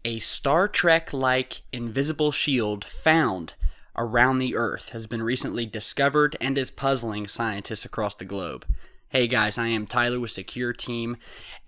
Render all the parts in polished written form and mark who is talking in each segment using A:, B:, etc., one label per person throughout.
A: A Star Trek-like invisible shield found around the Earth has been recently discovered and is puzzling scientists across the globe. Hey guys, I am Tyler with Secureteam.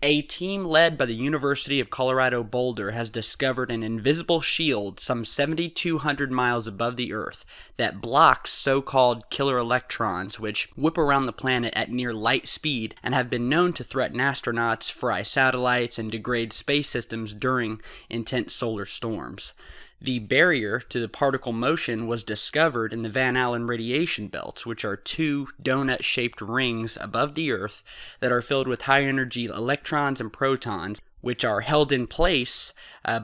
A: A team led by the University of Colorado Boulder has discovered an invisible shield some 7,200 miles above the Earth that blocks so-called killer electrons, which whip around the planet at near light speed and have been known to threaten astronauts, fry satellites, and degrade space systems during intense solar storms. The barrier to the particle motion was discovered in the Van Allen radiation belts, which are two donut-shaped rings above the Earth that are filled with high-energy electrons and protons, which are held in place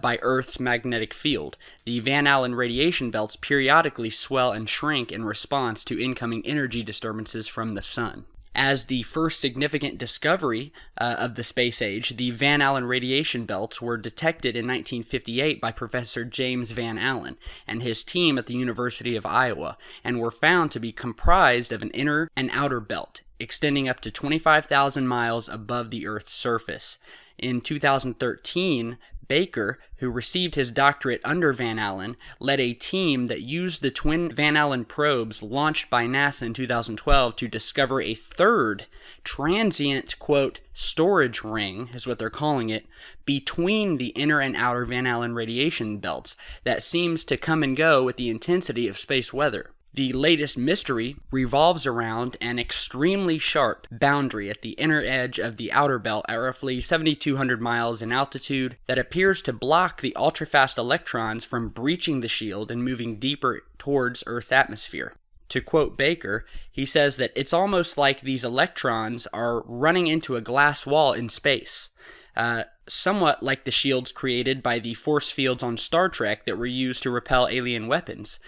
A: by Earth's magnetic field. The Van Allen radiation belts periodically swell and shrink in response to incoming energy disturbances from the Sun. As the first significant discovery of the space age, the Van Allen radiation belts were detected in 1958 by Professor James Van Allen and his team at the University of Iowa, and were found to be comprised of an inner and outer belt, extending up to 25,000 miles above the Earth's surface. In 2013, Baker, who received his doctorate under Van Allen, led a team that used the twin Van Allen probes launched by NASA in 2012 to discover a third transient, quote, storage ring, is what they're calling it, between the inner and outer Van Allen radiation belts that seems to come and go with the intensity of space weather. The latest mystery revolves around an extremely sharp boundary at the inner edge of the outer belt at roughly 7,200 miles in altitude that appears to block the ultra-fast electrons from breaching the shield and moving deeper towards Earth's atmosphere. To quote Baker, he says that it's almost like these electrons are running into a glass wall in space. Somewhat like the shields created by the force fields on Star Trek that were used to repel alien weapons.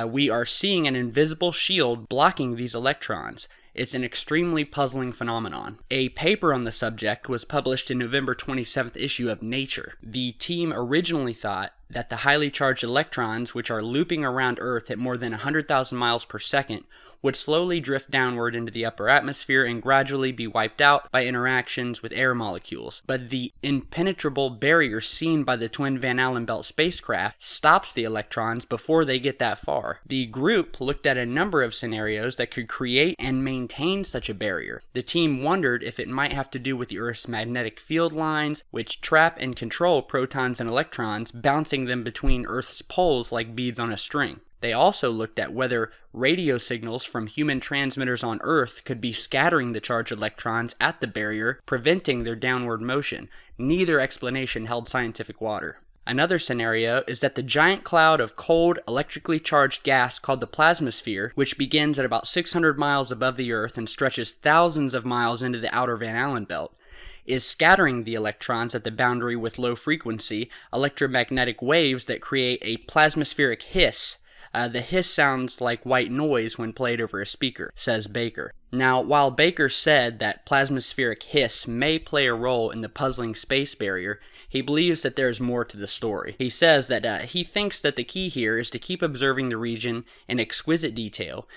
A: We are seeing an invisible shield blocking these electrons. It's an extremely puzzling phenomenon. A paper on the subject was published in November 27th issue of Nature. The team originally thought that the highly charged electrons, which are looping around Earth at more than 100,000 miles per second, would slowly drift downward into the upper atmosphere and gradually be wiped out by interactions with air molecules. But the impenetrable barrier seen by the twin Van Allen belt spacecraft stops the electrons before they get that far. The group looked at a number of scenarios that could create and maintain such a barrier. The team wondered if it might have to do with the Earth's magnetic field lines, which trap and control protons and electrons, bouncing them between Earth's poles like beads on a string. They also looked at whether radio signals from human transmitters on Earth could be scattering the charged electrons at the barrier, preventing their downward motion. Neither explanation held scientific water. Another scenario is that the giant cloud of cold, electrically charged gas called the plasmasphere, which begins at about 600 miles above the Earth and stretches thousands of miles into the outer Van Allen belt, is scattering the electrons at the boundary with low-frequency electromagnetic waves that create a plasmaspheric hiss. The hiss sounds like white noise when played over a speaker, says Baker. Now, while Baker said that plasmaspheric hiss may play a role in the puzzling space barrier, he believes that there is more to the story. He says that he thinks that the key here is to keep observing the region in exquisite detail,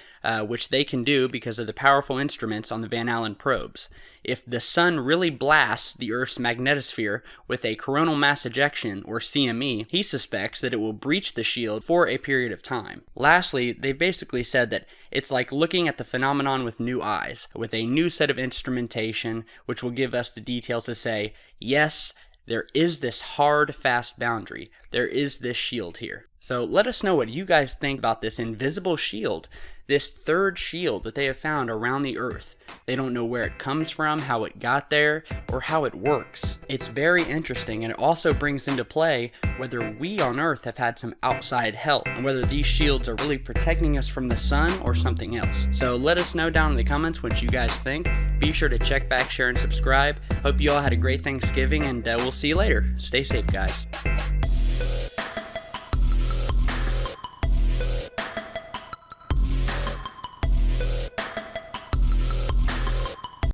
A: which they can do because of the powerful instruments on the Van Allen probes. If the sun really blasts the Earth's magnetosphere with a coronal mass ejection, or CME, he suspects that it will breach the shield for a period of time. Lastly, they basically said that it's like looking at the phenomenon with new eyes, with a new set of instrumentation, which will give us the details to say, yes, there is this hard, fast boundary. There is this shield here. So let us know what you guys think about this invisible shield, this third shield that they have found around the Earth. They don't know where it comes from, how it got there, or how it works. It's very interesting, and it also brings into play whether we on Earth have had some outside help, and whether these shields are really protecting us from the sun or something else. So let us know down in the comments what you guys think. Be sure to check back, share, and subscribe. Hope you all had a great Thanksgiving, and we'll see you later. Stay safe, guys.